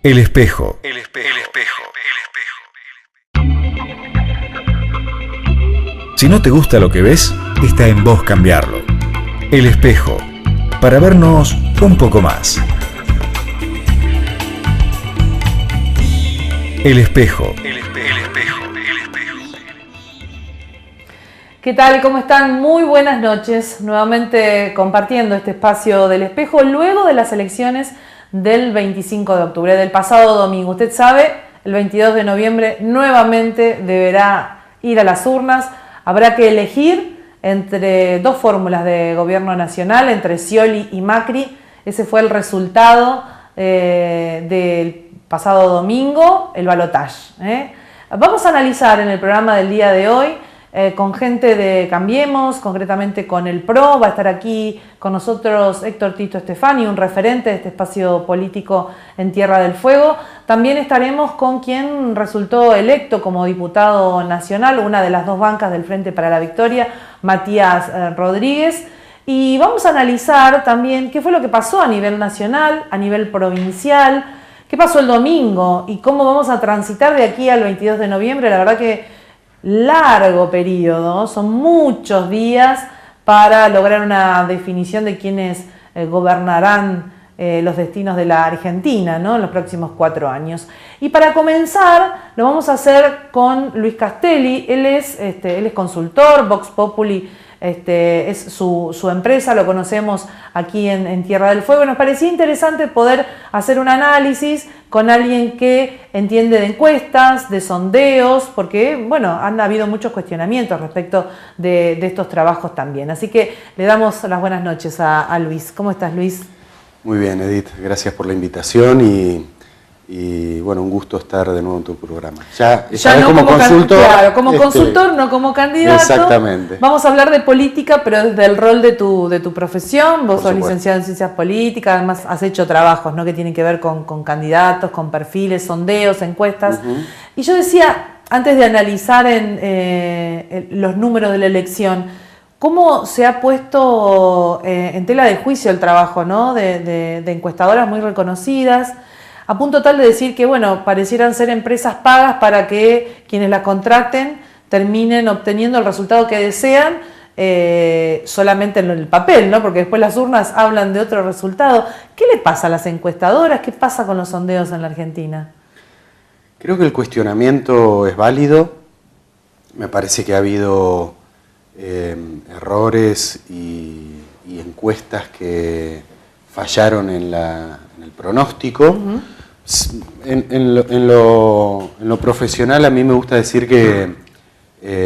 El espejo. Si no te gusta lo que ves, está en vos cambiarlo. El espejo. Para vernos un poco más. El espejo. ¿Qué tal? ¿Cómo están? Muy buenas noches. Nuevamente compartiendo este espacio del espejo luego de las elecciones del 25 de octubre, del pasado domingo. Usted sabe, el 22 de noviembre nuevamente deberá ir a las urnas. Habrá que elegir entre dos fórmulas de gobierno nacional, entre Scioli y Macri. Ese fue el resultado del pasado domingo, el balotaje. Vamos a analizar en el programa del día de hoy con gente de Cambiemos, concretamente con el PRO. Va a estar aquí con nosotros Héctor Tito Stefani, un referente de este espacio político en Tierra del Fuego. También estaremos con quien resultó electo como diputado nacional, una de las dos bancas del Frente para la Victoria, Matías Rodríguez. Y vamos a analizar también qué fue lo que pasó a nivel nacional, a nivel provincial, qué pasó el domingo y cómo vamos a transitar de aquí al 22 de noviembre. La verdad que largo periodo, son muchos días para lograr una definición de quiénes gobernarán los destinos de la Argentina, ¿no?, en los próximos 4 años. Y para comenzar lo vamos a hacer con Luis Castelli. Él es consultor, Vox Populi es su empresa, lo conocemos aquí en Tierra del Fuego. Nos parecía interesante poder hacer un análisis con alguien que entiende de encuestas, de sondeos, porque bueno, han habido muchos cuestionamientos respecto de estos trabajos también. Así que le damos las buenas noches a Luis. ¿Cómo estás, Luis? Muy bien, Edith, gracias por la invitación y bueno, un gusto estar de nuevo en tu programa. Ya no como consultor. Claro, como consultor, no como candidato. Exactamente. Vamos a hablar de política, pero desde el rol de tu profesión. Vos sos licenciado en Ciencias Políticas, además has hecho trabajos, ¿no?, que tienen que ver con candidatos, con perfiles, sondeos, encuestas. Y yo decía, antes de analizar los números de la elección, ¿cómo se ha puesto en tela de juicio el trabajo, ¿no?, de encuestadoras muy reconocidas? A punto tal de decir que, bueno, parecieran ser empresas pagas para que quienes las contraten terminen obteniendo el resultado que desean solamente en el papel, ¿no? Porque después las urnas hablan de otro resultado. ¿Qué le pasa a las encuestadoras? ¿Qué pasa con los sondeos en la Argentina? Creo que el cuestionamiento es válido. Me parece que ha habido errores y encuestas que fallaron en el pronóstico. En lo profesional, a mí me gusta decir que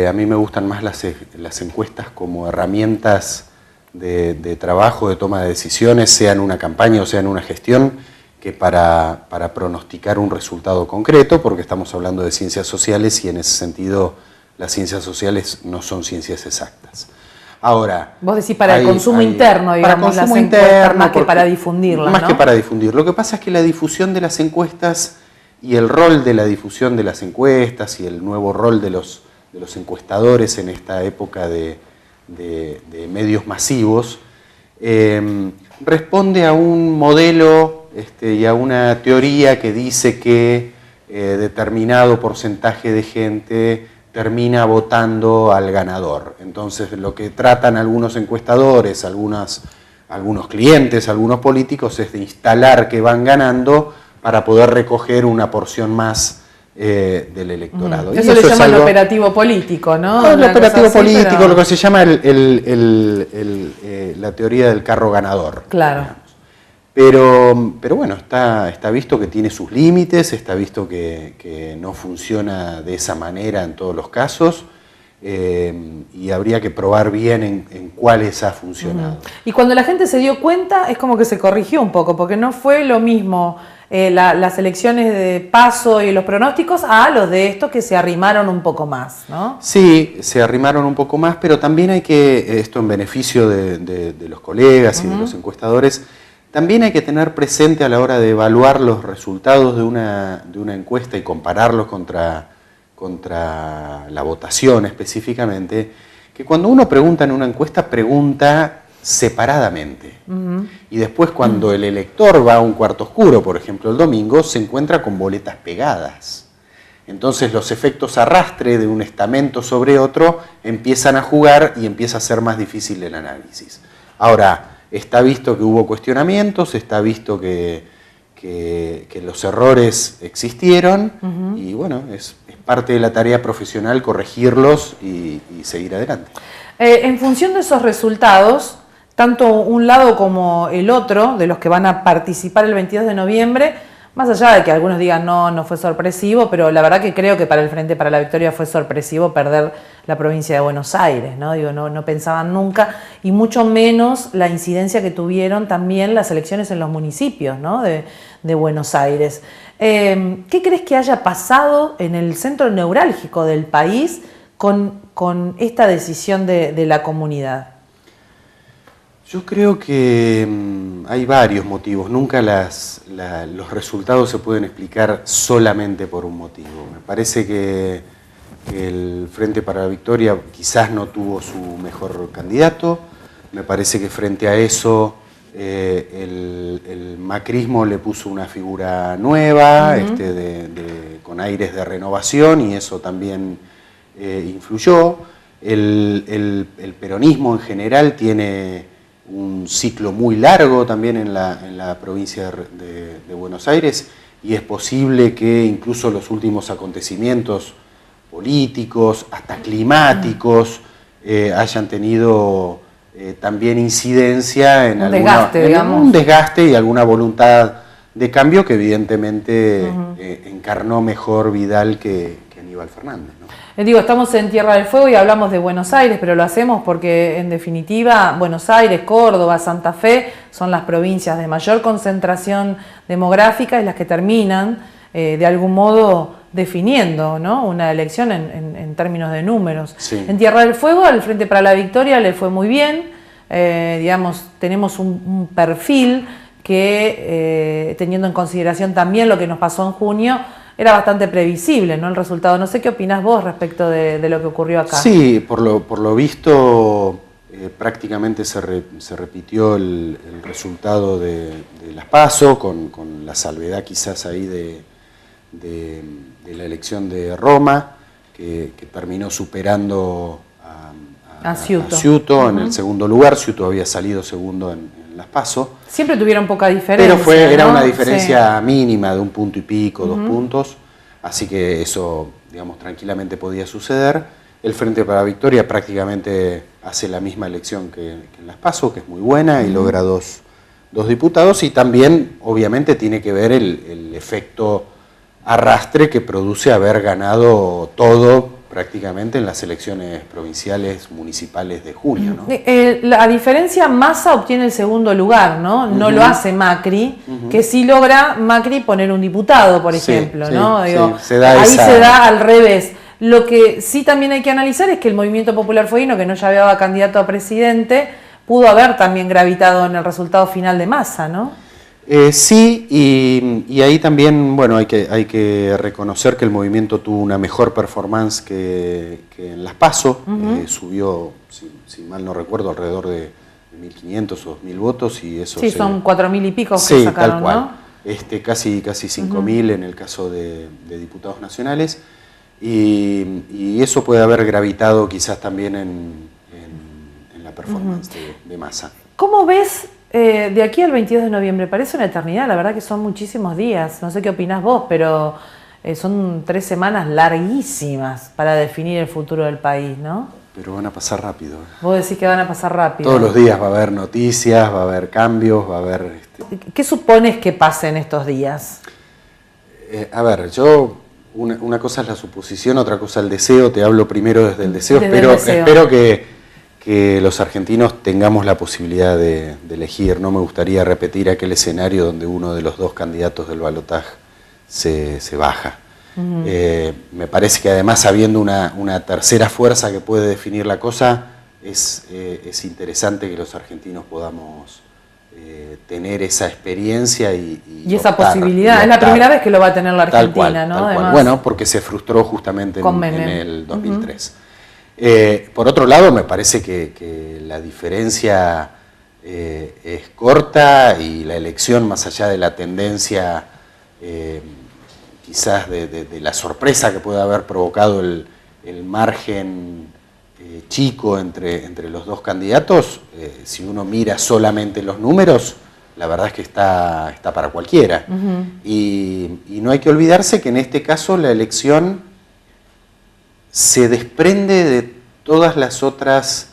a mí me gustan más las encuestas como herramientas de trabajo, de toma de decisiones, sea en una campaña o sea en una gestión, que para pronosticar un resultado concreto, porque estamos hablando de ciencias sociales y en ese sentido las ciencias sociales no son ciencias exactas. Ahora, vos decís para el consumo interno, digamos, para consumo las encuestas, interno, más que para difundirlas, más, ¿no? que para difundir. Lo que pasa es que la difusión de las encuestas y el rol de la difusión de las encuestas y el nuevo rol de los encuestadores en esta época de medios masivos responde a un modelo y a una teoría que dice que determinado porcentaje de gente termina votando al ganador. Entonces, lo que tratan algunos encuestadores, algunos clientes, algunos políticos, es de instalar que van ganando para poder recoger una porción más del electorado. Eso le llaman el operativo político, ¿no? El operativo político, pero lo que se llama la teoría del carro ganador. Claro. Pero bueno, está visto que tiene sus límites, está visto que no funciona de esa manera en todos los casos y habría que probar bien en cuáles ha funcionado. Y cuando la gente se dio cuenta es como que se corrigió un poco, porque no fue lo mismo las elecciones de paso y los pronósticos a los de estos que se arrimaron un poco más, ¿no? Sí, se arrimaron un poco más, pero también hay que, esto en beneficio de los colegas y de los encuestadores, también hay que tener presente a la hora de evaluar los resultados de una encuesta y compararlos contra la votación específicamente, que cuando uno pregunta en una encuesta, pregunta separadamente. Y después cuando el elector va a un cuarto oscuro, por ejemplo el domingo, se encuentra con boletas pegadas. Entonces los efectos arrastre de un estamento sobre otro empiezan a jugar y empieza a ser más difícil el análisis. Ahora, está visto que hubo cuestionamientos, está visto que los errores existieron y bueno, es parte de la tarea profesional corregirlos y seguir adelante. En función de esos resultados, tanto un lado como el otro, de los que van a participar el 22 de noviembre, más allá de que algunos digan no fue sorpresivo, pero la verdad que creo que para el Frente para la Victoria fue sorpresivo perder la provincia de Buenos Aires, ¿no? Digo, no pensaban nunca, y mucho menos la incidencia que tuvieron también las elecciones en los municipios, ¿no? de Buenos Aires. ¿Qué crees que haya pasado en el centro neurálgico del país con esta decisión de la comunidad? Yo creo que hay varios motivos. Nunca los resultados se pueden explicar solamente por un motivo. Me parece que el Frente para la Victoria quizás no tuvo su mejor candidato. Me parece que frente a eso el macrismo le puso una figura nueva, con aires de renovación, y eso también influyó. El peronismo en general tiene un ciclo muy largo también en la provincia de Buenos Aires, y es posible que incluso los últimos acontecimientos políticos, hasta climáticos, hayan tenido también incidencia en un desgaste y alguna voluntad de cambio que evidentemente encarnó mejor Vidal que Aníbal Fernández, ¿no? Digo, estamos en Tierra del Fuego y hablamos de Buenos Aires, pero lo hacemos porque en definitiva Buenos Aires, Córdoba, Santa Fe son las provincias de mayor concentración demográfica y las que terminan de algún modo definiendo, ¿no?, una elección en términos de números. Sí. En Tierra del Fuego al Frente para la Victoria le fue muy bien, digamos, tenemos un perfil que teniendo en consideración también lo que nos pasó en junio, era bastante previsible, ¿no?, el resultado. No sé qué opinás vos respecto de lo que ocurrió acá. Sí, por lo visto prácticamente se repitió el resultado de las PASO, con la salvedad quizás ahí de la elección de Roma, que terminó superando a Ciuto en el segundo lugar. Ciuto había salido segundo en las PASO. Siempre tuvieron poca diferencia. Pero era ¿no? una diferencia mínima de 1 punto y pico, 2 puntos, así que eso, digamos, tranquilamente podía suceder. El Frente para la Victoria prácticamente hace la misma elección que en las PASO, que es muy buena, y logra dos diputados, y también obviamente tiene que ver el efecto arrastre que produce haber ganado todo prácticamente en las elecciones provinciales, municipales de junio, ¿no? A diferencia, Massa obtiene el segundo lugar, ¿no? No lo hace Macri, que sí logra Macri poner un diputado, por ejemplo, ¿no? Digo, se da ahí se da al revés. Lo que sí también hay que analizar es que el Movimiento Popular Fueguino, que no ya había candidato a presidente, pudo haber también gravitado en el resultado final de Massa, ¿no? Sí, y ahí también, bueno, hay que reconocer que el movimiento tuvo una mejor performance que en las PASO. Subió, si mal no recuerdo, alrededor de 1.500 o 2.000 votos, y eso son 4.000 y pico que sacaron, tal cual, ¿no? Casi 5.000 en el caso de diputados nacionales, y eso puede haber gravitado quizás también en la performance de Massa. ¿Cómo ves de aquí al 22 de noviembre? Parece una eternidad, la verdad que son muchísimos días. No sé qué opinás vos, pero son 3 semanas larguísimas para definir el futuro del país, ¿no? Pero van a pasar rápido. Vos decís que van a pasar rápido. Todos los días va a haber noticias, va a haber cambios, va a haber... ¿Qué supones que pase en estos días? A ver, una cosa es la suposición, otra cosa el deseo. Te hablo primero desde el deseo. Espero que los argentinos tengamos la posibilidad de elegir. No me gustaría repetir aquel escenario donde uno de los 2 candidatos del balotaje se baja. Me parece que además, habiendo una tercera fuerza que puede definir la cosa, es interesante que los argentinos podamos tener esa experiencia y esa posibilidad. Es la primera vez que lo va a tener la Argentina, ¿no? Tal cual. Bueno, porque se frustró justamente en el 2003. Por otro lado, me parece que la diferencia es corta y la elección, más allá de la tendencia, quizás de la sorpresa que puede haber provocado el margen chico entre los dos candidatos, si uno mira solamente los números, la verdad es que está para cualquiera. Y no hay que olvidarse que en este caso la elección se desprende de todas las otras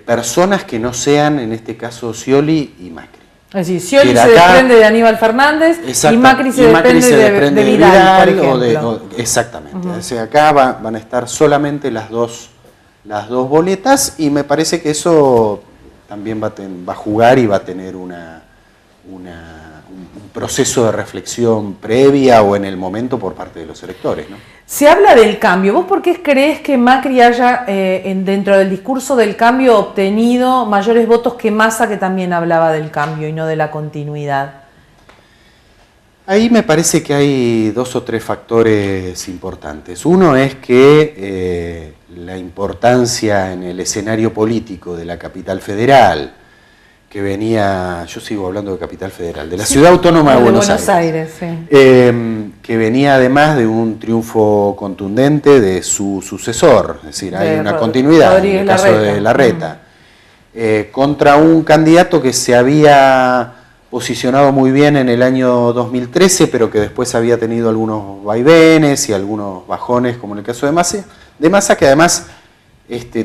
personas que no sean, en este caso, Scioli y Macri. Es decir, Scioli se desprende de Aníbal Fernández y Macri se desprende de Vidal, por ejemplo. Exactamente. O sea, acá van a estar solamente las dos boletas, y me parece que eso también va a jugar y va a tener un proceso de reflexión previa o en el momento por parte de los electores, ¿no? Se habla del cambio. ¿Vos por qué creés que Macri haya, dentro del discurso del cambio, obtenido mayores votos que Massa, que también hablaba del cambio y no de la continuidad? Ahí me parece que hay dos o tres factores importantes. Uno es que la importancia en el escenario político de la capital federal, que venía, yo sigo hablando de Capital Federal, de la Ciudad Autónoma de Buenos Aires, sí. Que venía además de un triunfo contundente de su sucesor, es decir, hay una continuidad en el caso de Larreta, contra un candidato que se había posicionado muy bien en el año 2013, pero que después había tenido algunos vaivenes y algunos bajones, como en el caso de Massa, que además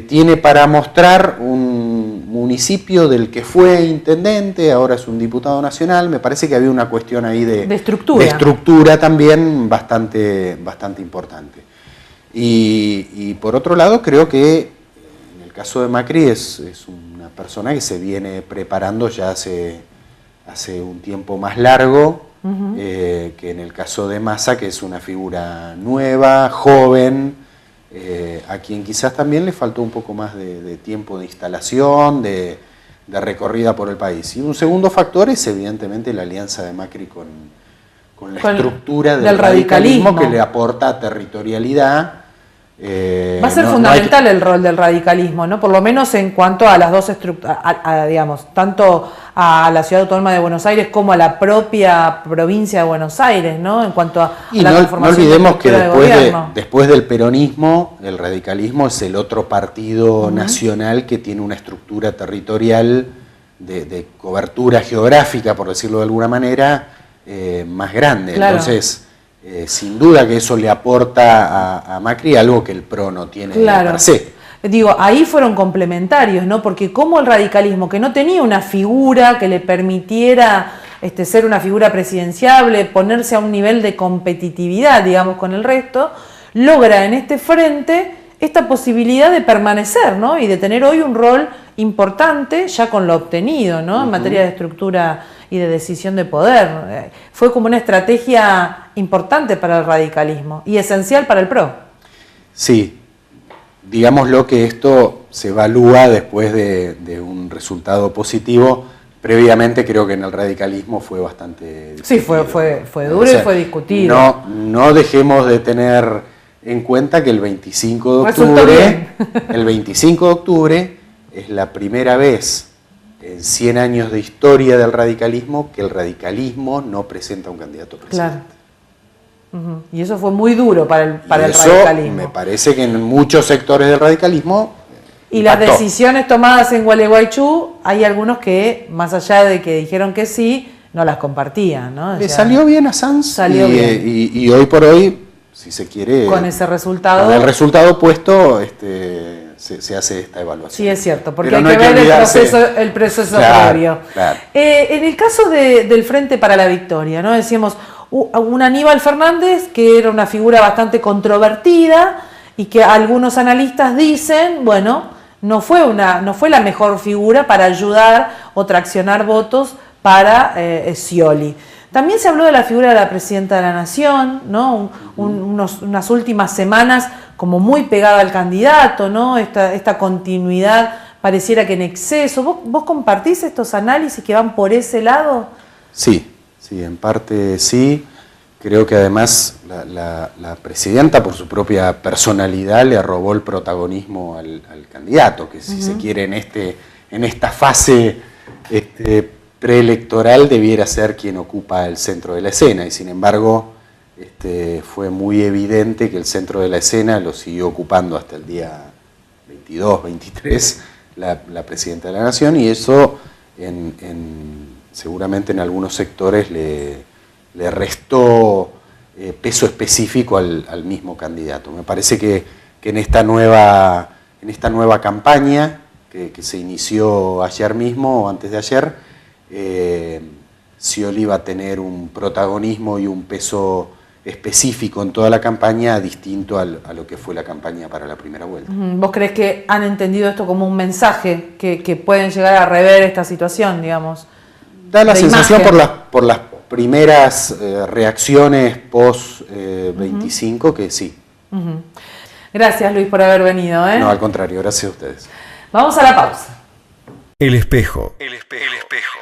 tiene para mostrar un municipio del que fue intendente, ahora es un diputado nacional. Me parece que había una cuestión ahí de estructura también bastante importante. Y por otro lado, creo que en el caso de Macri es una persona que se viene preparando ya hace un tiempo más largo, que en el caso de Massa, que es una figura nueva, joven, a quien quizás también le faltó un poco más de tiempo de instalación, de recorrida por el país. Y un segundo factor es evidentemente la alianza de Macri con la estructura del radicalismo, que le aporta territorialidad. Va a ser fundamental el rol del radicalismo, ¿no? Por lo menos en cuanto a las dos estructuras, digamos, tanto a la Ciudad Autónoma de Buenos Aires como a la propia provincia de Buenos Aires, ¿no? En cuanto a la conformación. No olvidemos que después del peronismo, el radicalismo es el otro partido nacional que tiene una estructura territorial de cobertura geográfica, por decirlo de alguna manera, más grande. Claro. Entonces, sin duda que eso le aporta a Macri algo que el PRO no tiene per se. Digo, ahí fueron complementarios, ¿no? Porque como el radicalismo, que no tenía una figura que le permitiera ser una figura presidenciable, ponerse a un nivel de competitividad, digamos, con el resto, logra en este frente esta posibilidad de permanecer, ¿no? Y de tener hoy un rol importante ya con lo obtenido, ¿no? En materia de estructura y de decisión de poder. Fue como una estrategia importante para el radicalismo y esencial para el PRO. Sí, digámoslo que esto se evalúa después de un resultado positivo. Previamente creo que en el radicalismo fue bastante discutido. Sí, fue duro, o sea, y fue discutido. No dejemos de tener en cuenta que el 25 de octubre es la primera vez en 100 años de historia del radicalismo que el radicalismo no presenta un candidato presidente. Claro. Y eso fue muy duro para el radicalismo. Me parece que en muchos sectores del radicalismo y las decisiones tomadas en Gualeguaychú, hay algunos que, más allá de que dijeron que sí, no las compartían, ¿no? O sea, salió bien a Sanz y hoy por hoy, si se quiere, con ese resultado, con el resultado puesto, se hace esta evaluación. Sí, es cierto, porque hay que ver el proceso previo. Claro. En el caso del Frente para la Victoria, ¿no? Decíamos, un Aníbal Fernández que era una figura bastante controvertida y que algunos analistas dicen, bueno, no fue la mejor figura para ayudar o traccionar votos para Scioli. También se habló de la figura de la Presidenta de la Nación, ¿no? Unas últimas semanas como muy pegada al candidato, ¿no? Esta continuidad pareciera que en exceso. ¿Vos compartís estos análisis que van por ese lado? Sí, en parte sí. Creo que además la Presidenta, por su propia personalidad, le robó el protagonismo al candidato, que si se quiere en esta fase preelectoral debiera ser quien ocupa el centro de la escena, y sin embargo fue muy evidente que el centro de la escena lo siguió ocupando hasta el día 22, 23 la Presidenta de la Nación, y eso seguramente en algunos sectores le restó peso específico al mismo candidato. Me parece que en esta nueva campaña que se inició ayer mismo o antes de ayer, Scioli va a tener un protagonismo y un peso específico en toda la campaña distinto a lo que fue la campaña para la primera vuelta. ¿Vos crees que han entendido esto como un mensaje que pueden llegar a rever esta situación, digamos? Da la sensación por las primeras reacciones post 25 que sí. Gracias, Luis, por haber venido. No, al contrario, gracias a ustedes. Vamos a la pausa. El espejo. El espejo.